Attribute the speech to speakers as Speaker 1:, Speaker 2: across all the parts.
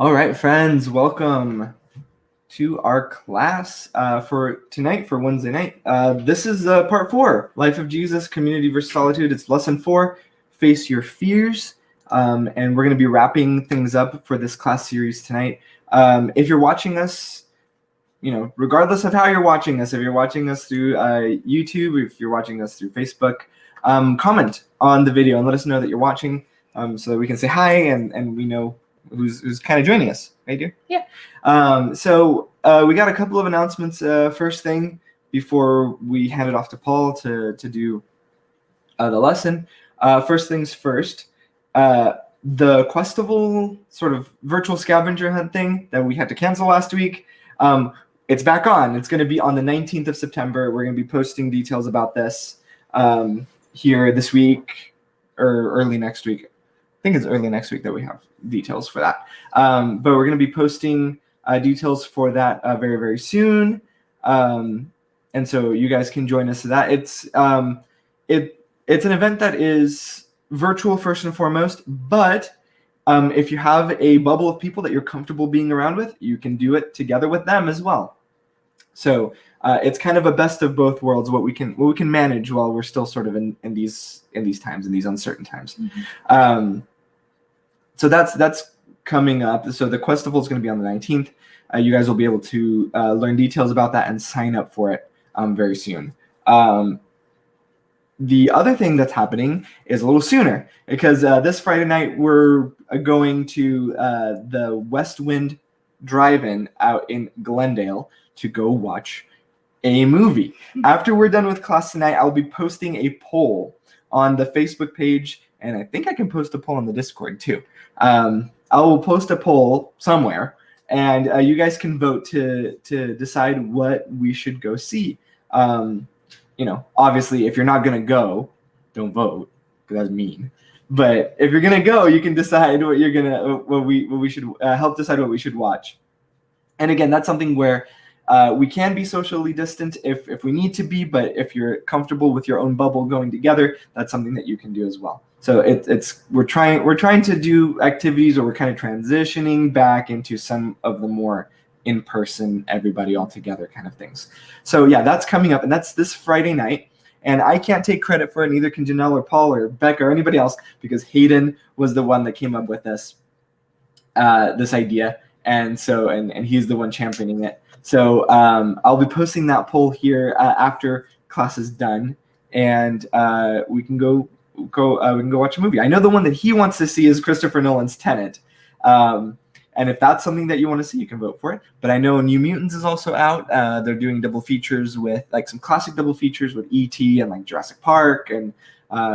Speaker 1: All right, friends, welcome to our class for tonight, for Wednesday night. This is part 4, Life of Jesus, Community versus Solitude. It's lesson 4, Face Your Fears. And we're going to be wrapping things up for this class series tonight. If you're watching us, regardless of how you're watching us, if you're watching us through YouTube, if you're watching us through Facebook, comment on the video and let us know that you're watching so that we can say hi and we know who's kind of joining us, right, dear?
Speaker 2: Yeah.
Speaker 1: So we got a couple of announcements. First thing, before we hand it off to Paul to do the lesson. First things first, the Questival sort of virtual scavenger hunt thing that we had to cancel last week, it's back on. It's going to be on the 19th of September. We're going to be posting details about this here this week or early next week. I think it's early next week that we have details for that. But we're going to be posting details for that very, very soon. And so you guys can join us to that. It's an event that is virtual first and foremost, but if you have a bubble of people that you're comfortable being around with, you can do it together with them as well. So it's kind of a best of both worlds, what we can manage while we're still sort of in these times, in these uncertain times. Mm-hmm. So that's coming up. So the Questival is going to be on the 19th. You guys will be able to learn details about that and sign up for it very soon. The other thing that's happening is a little sooner because this Friday night we're going to the West Wind Drive-In out in Glendale to go watch a movie. After we're done with class tonight, I'll be posting a poll on the Facebook page, and I think I can post a poll on the Discord too. I will post a poll somewhere, and you guys can vote to decide what we should go see. Obviously, if you're not gonna go, don't vote because that's mean. But if you're gonna go, you can decide what we should help decide what we should watch. And again, that's something where we can be socially distant if we need to be, but if you're comfortable with your own bubble going together, that's something that you can do as well. So we're trying to do activities, or we're kind of transitioning back into some of the more in-person, everybody all together kind of things. So yeah, that's coming up, and that's this Friday night. And I can't take credit for it, neither can Janelle or Paul or Becca or anybody else, because Hayden was the one that came up with this idea, and he's the one championing it. So I'll be posting that poll here after class is done, and we can go watch a movie. I know the one that he wants to see is Christopher Nolan's Tenet. And if that's something that you want to see, you can vote for it. But I know New Mutants is also out. They're doing double features with some classic double features with E.T. and Jurassic Park, and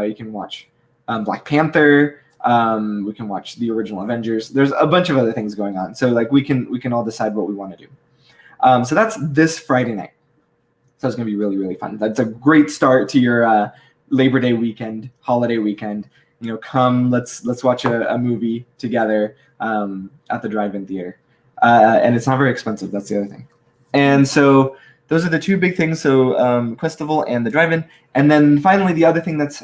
Speaker 1: you can watch Black Panther. We can watch the original Avengers. There's a bunch of other things going on. So we can all decide what we want to do. So that's this Friday night. So it's going to be really, really fun. That's a great start to your Labor Day weekend, holiday weekend. Come, let's watch a movie together at the drive-in theater. And it's not very expensive. That's the other thing. And so those are the two big things. So Questival and the drive-in. And then finally, the other thing that's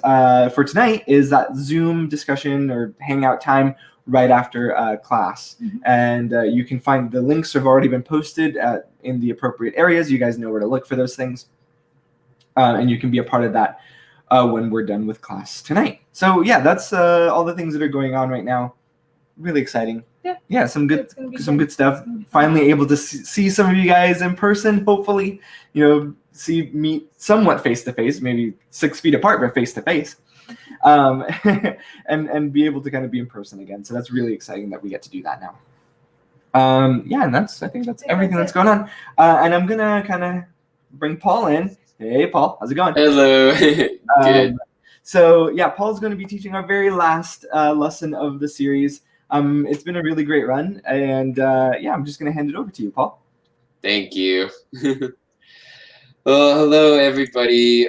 Speaker 1: for tonight is that Zoom discussion or hangout time right after class. Mm-hmm. And you can find the links have already been posted in the appropriate areas. You guys know where to look for those things. And you can be a part of that when we're done with class tonight. So yeah, that's all the things that are going on right now. Really exciting. Yeah, some good stuff. Finally able to see some of you guys in person, hopefully, meet somewhat face to face, maybe 6 feet apart, but face to face. And be able to kind of be in person again. So that's really exciting that we get to do that now. And I think that's everything that's going on. And I'm gonna kind of bring Paul in. Hey, Paul, how's it going?
Speaker 2: Hello. Good.
Speaker 1: So yeah, Paul's going to be teaching our very last lesson of the series. It's been a really great run, and I'm just going to hand it over to you, Paul.
Speaker 2: Thank you. Well, hello, everybody.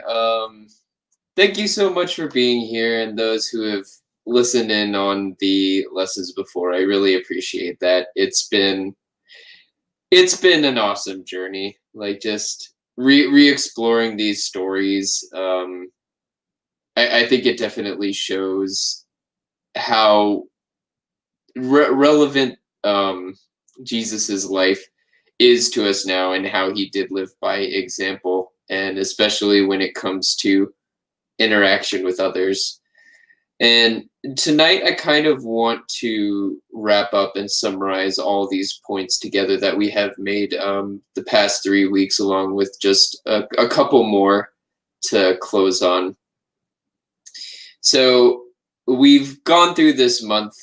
Speaker 2: Thank you so much for being here, and those who have listened in on the lessons before. I really appreciate that. It's been an awesome journey, just re-exploring these stories. I think it definitely shows how relevant Jesus's life is to us now, and how he did live by example, and especially when it comes to interaction with others. And tonight, I kind of want to wrap up and summarize all these points together that we have made the past 3 weeks, along with just a couple more to close on. So we've gone through this month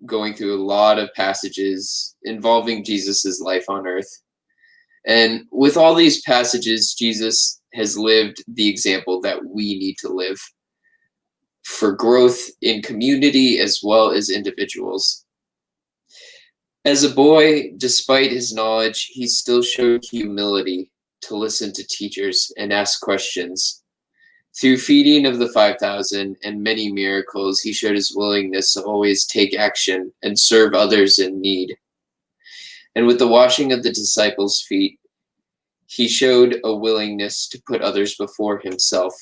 Speaker 2: going through a lot of passages involving Jesus's life on earth. And with all these passages, Jesus has lived the example that we need to live for growth in community as well as individuals. As a boy, despite his knowledge, he still showed humility to listen to teachers and ask questions. Through feeding of the 5,000 and many miracles, he showed his willingness to always take action and serve others in need. And with the washing of the disciples' feet, he showed a willingness to put others before himself.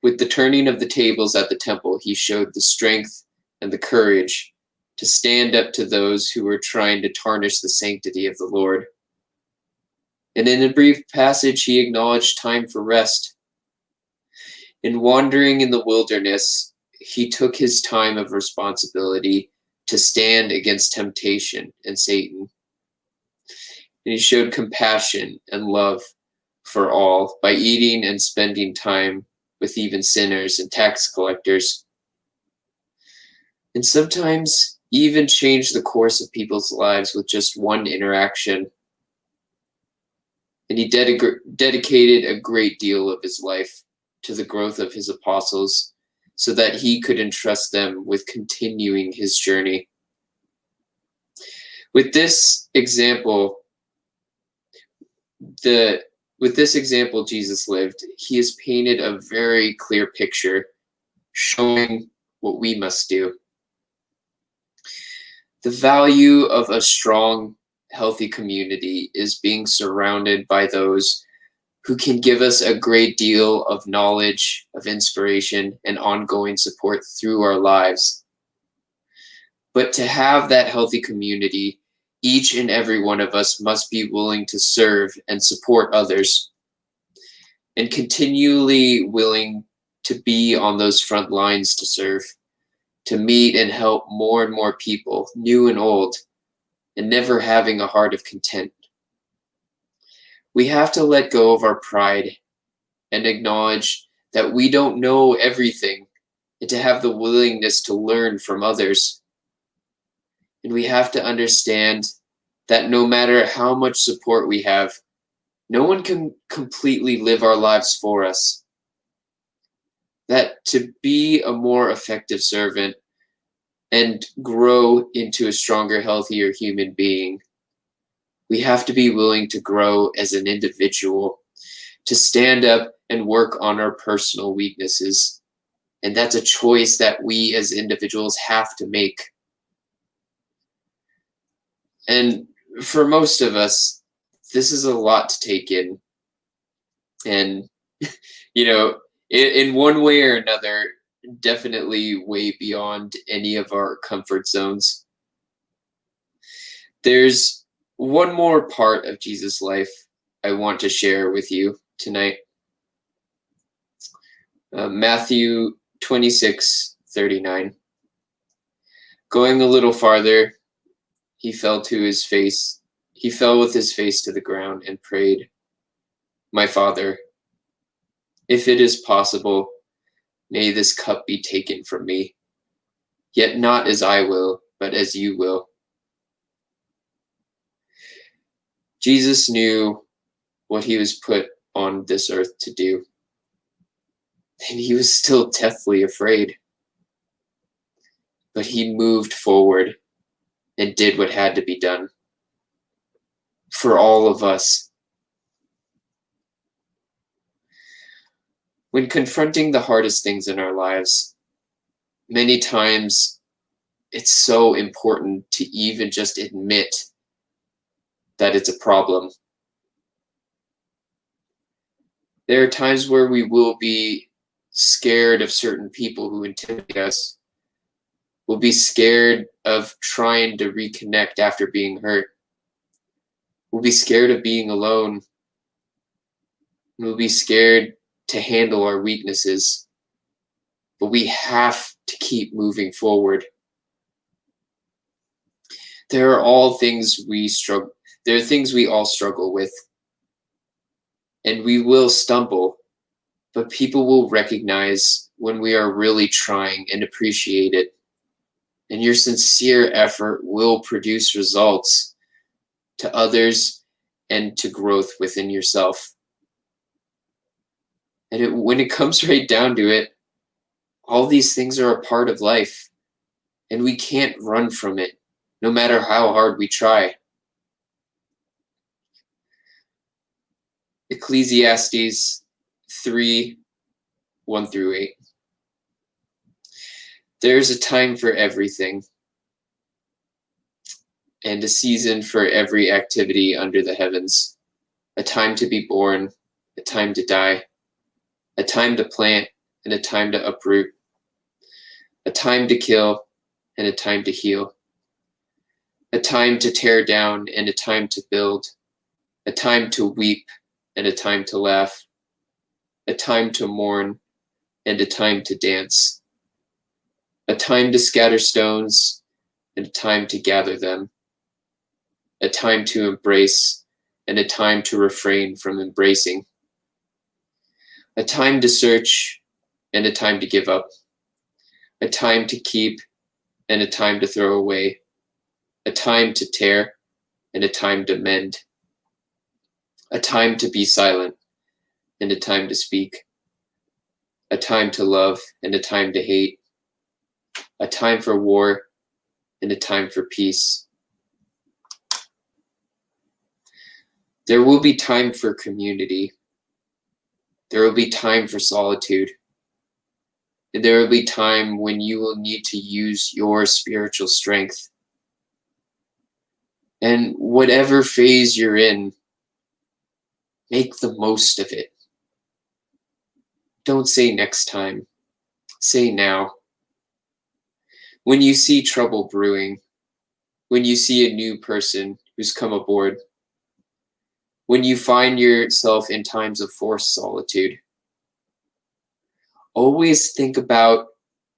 Speaker 2: With the turning of the tables at the temple, he showed the strength and the courage to stand up to those who were trying to tarnish the sanctity of the Lord. And in a brief passage, he acknowledged time for rest. In wandering in the wilderness, he took his time of responsibility to stand against temptation and Satan. And he showed compassion and love for all by eating and spending time with even sinners and tax collectors. And sometimes even changed the course of people's lives with just one interaction. And he dedicated a great deal of his life to the growth of his apostles so that he could entrust them with continuing his journey. With this example, Jesus lived, he has painted a very clear picture showing what we must do. The value of a strong, healthy community is being surrounded by those who can give us a great deal of knowledge, of inspiration, and ongoing support through our lives. But to have that healthy community, each and every one of us must be willing to serve and support others, and continually willing to be on those front lines to serve, to meet and help more and more people, new and old, and never having a heart of content. We have to let go of our pride and acknowledge that we don't know everything, and to have the willingness to learn from others. And we have to understand that no matter how much support we have, no one can completely live our lives for us. That to be a more effective servant and grow into a stronger, healthier human being, we have to be willing to grow as an individual, to stand up and work on our personal weaknesses. And that's a choice that we as individuals have to make. And for most of us, this is a lot to take in. And, in one way or another, definitely way beyond any of our comfort zones. There's one more part of Jesus' life I want to share with you tonight. Matthew 26:39. Going a little farther, he fell with his face to the ground and prayed, "My Father, if it is possible, may this cup be taken from me, yet not as I will, but as you will." Jesus knew what he was put on this earth to do, and he was still deathly afraid. But he moved forward and did what had to be done for all of us. When confronting the hardest things in our lives, many times it's so important to even just admit that it's a problem. There are times where we will be scared of certain people who intimidate us, We'll be scared of trying to reconnect after being hurt. We'll be scared of being alone. We'll be scared to handle our weaknesses. But we have to keep moving forward. There are all things we struggle. There are things we all struggle with. And we will stumble, but people will recognize when we are really trying and appreciate it. And your sincere effort will produce results to others and to growth within yourself. And when it comes right down to it, all these things are a part of life, and we can't run from it, no matter how hard we try. Ecclesiastes 3:1-8. There is a time for everything, and a season for every activity under the heavens. A time to be born, a time to die, a time to plant, and a time to uproot, a time to kill, and a time to heal, a time to tear down, and a time to build, a time to weep, and a time to laugh, a time to mourn, and a time to dance, a time to scatter stones, and a time to gather them, a time to embrace, and a time to refrain from embracing, a time to search, and a time to give up, a time to keep, and a time to throw away, a time to tear, and a time to mend, a time to be silent, and a time to speak, a time to love, and a time to hate, a time for war, and a time for peace. There will be time for community. There will be time for solitude. And there will be time when you will need to use your spiritual strength. And whatever phase you're in, make the most of it. Don't say next time. Say now. When you see trouble brewing, when you see a new person who's come aboard, when you find yourself in times of forced solitude, always think about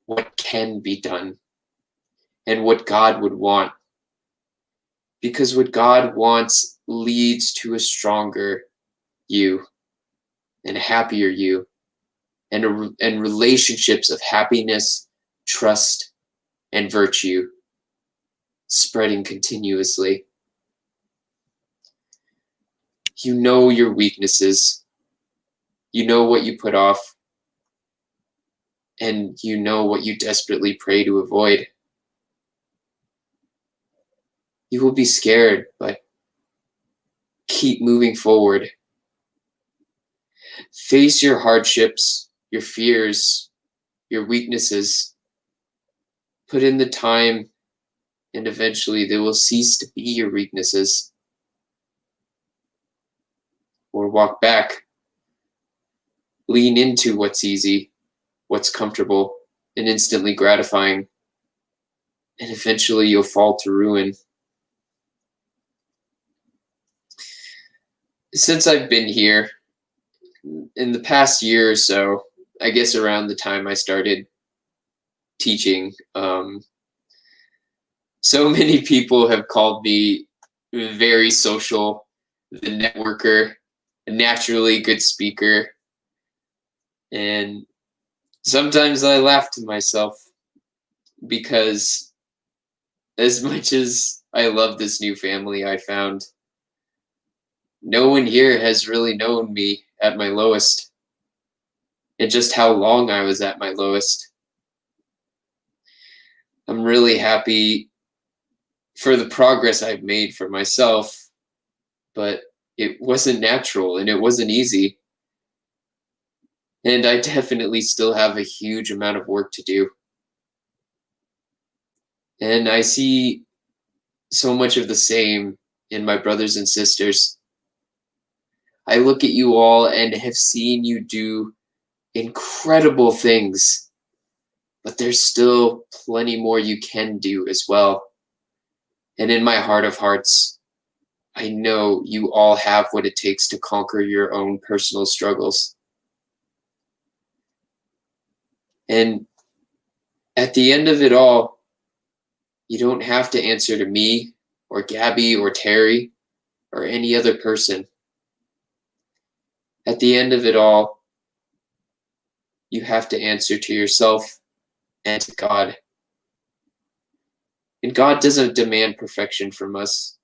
Speaker 2: what can be done and what God would want. Because what God wants leads to a stronger you and a happier you and relationships of happiness, trust, and virtue spreading continuously. You know your weaknesses. You know what you put off. And you know what you desperately pray to avoid. You will be scared, but keep moving forward. Face your hardships, your fears, your weaknesses. Put in the time, and eventually they will cease to be your weaknesses. Or walk back. Lean into what's easy, what's comfortable, and instantly gratifying. And eventually you'll fall to ruin. Since I've been here, in the past year or so, I guess around the time I started teaching, so many people have called me very social, the networker, a naturally good speaker. And sometimes I laugh to myself because as much as I love this new family I found, no one here has really known me at my lowest and just how long I was at my lowest. I'm really happy for the progress I've made for myself, but it wasn't natural and it wasn't easy. And I definitely still have a huge amount of work to do. And I see so much of the same in my brothers and sisters. I look at you all and have seen you do incredible things. but there's still plenty more you can do as well. And in my heart of hearts, I know you all have what it takes to conquer your own personal struggles. And at the end of it all, you don't have to answer to me or Gabby or Terry or any other person. At the end of it all, you have to answer to yourself and to God. And God doesn't demand perfection from us.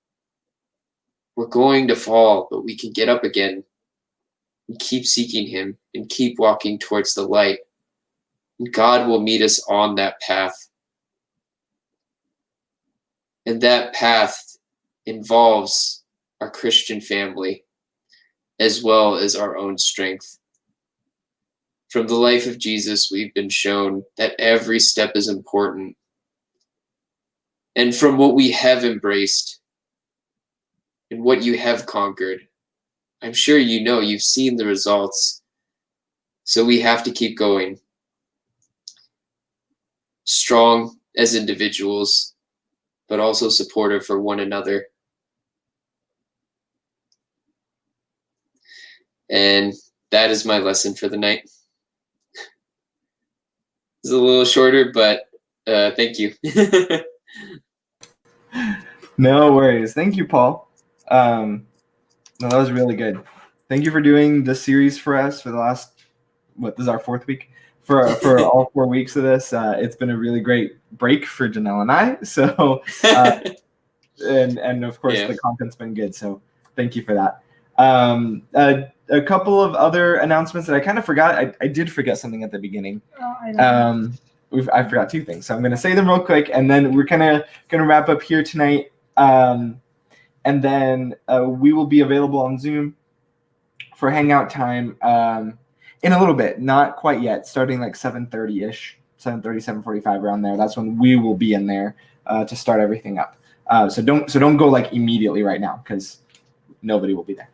Speaker 2: We're going to fall, but we can get up again and keep seeking Him and keep walking towards the light. And God will meet us on that path. And that path involves our Christian family as well as our own strength. From the life of Jesus, we've been shown that every step is important. And from what we have embraced and what you have conquered, I'm sure you know you've seen the results. So we have to keep going. Strong as individuals, but also supportive for one another. And that is my lesson for the night. It's a little shorter, but thank you.
Speaker 1: No worries. Thank you, Paul. No, that was really good. Thank you for doing this series for us for the last, this is our 4th week. For all 4 weeks of this. It's been a really great break for Janelle and I. So, and of course, the content's been good. So thank you for that. A couple of other announcements that I kind of forgot. I did forget something at the beginning.
Speaker 3: Oh, I know.
Speaker 1: I forgot 2 things. So I'm going to say them real quick, and then we're kind of going to wrap up here tonight. And then we will be available on Zoom for hangout time in a little bit. Not quite yet. Starting like 7:30-ish, 7:30, 7:45, around there. That's when we will be in there to start everything up. So don't go like immediately right now, because nobody will be there.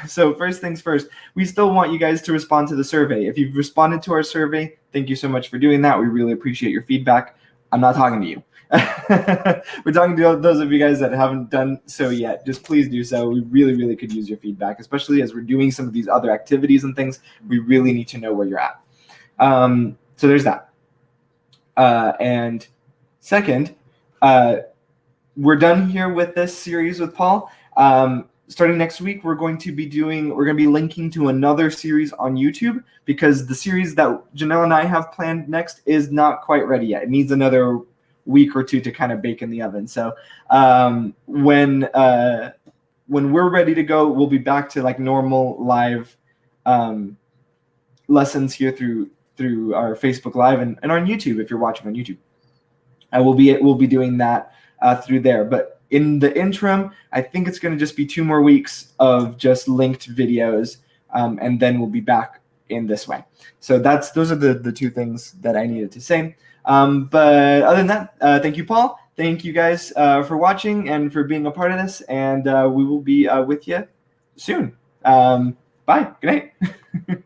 Speaker 1: So first things first, we still want you guys to respond to the survey. If you've responded to our survey, thank you so much for doing that. We really appreciate your feedback. I'm not talking to you. We're talking to those of you guys that haven't done so yet. Just please do so. We really, really could use your feedback, especially as we're doing some of these other activities and things. We really need to know where you're at. So there's that. And second, we're done here with this series with Paul. Starting next week, we're going to be linking to another series on YouTube, because the series that Janelle and I have planned next is not quite ready yet. It needs another week or 2 to kind of bake in the oven. So when we're ready to go, we'll be back to like normal live lessons here through our Facebook Live and on YouTube if you're watching on YouTube. We'll be doing that through there. But in the interim, I think it's going to just be 2 more weeks of just linked videos, and then we'll be back in this way. So those are the 2 things that I needed to say. But other than that, thank you, Paul. Thank you guys for watching and for being a part of this, and we will be with you soon. Bye. Good night.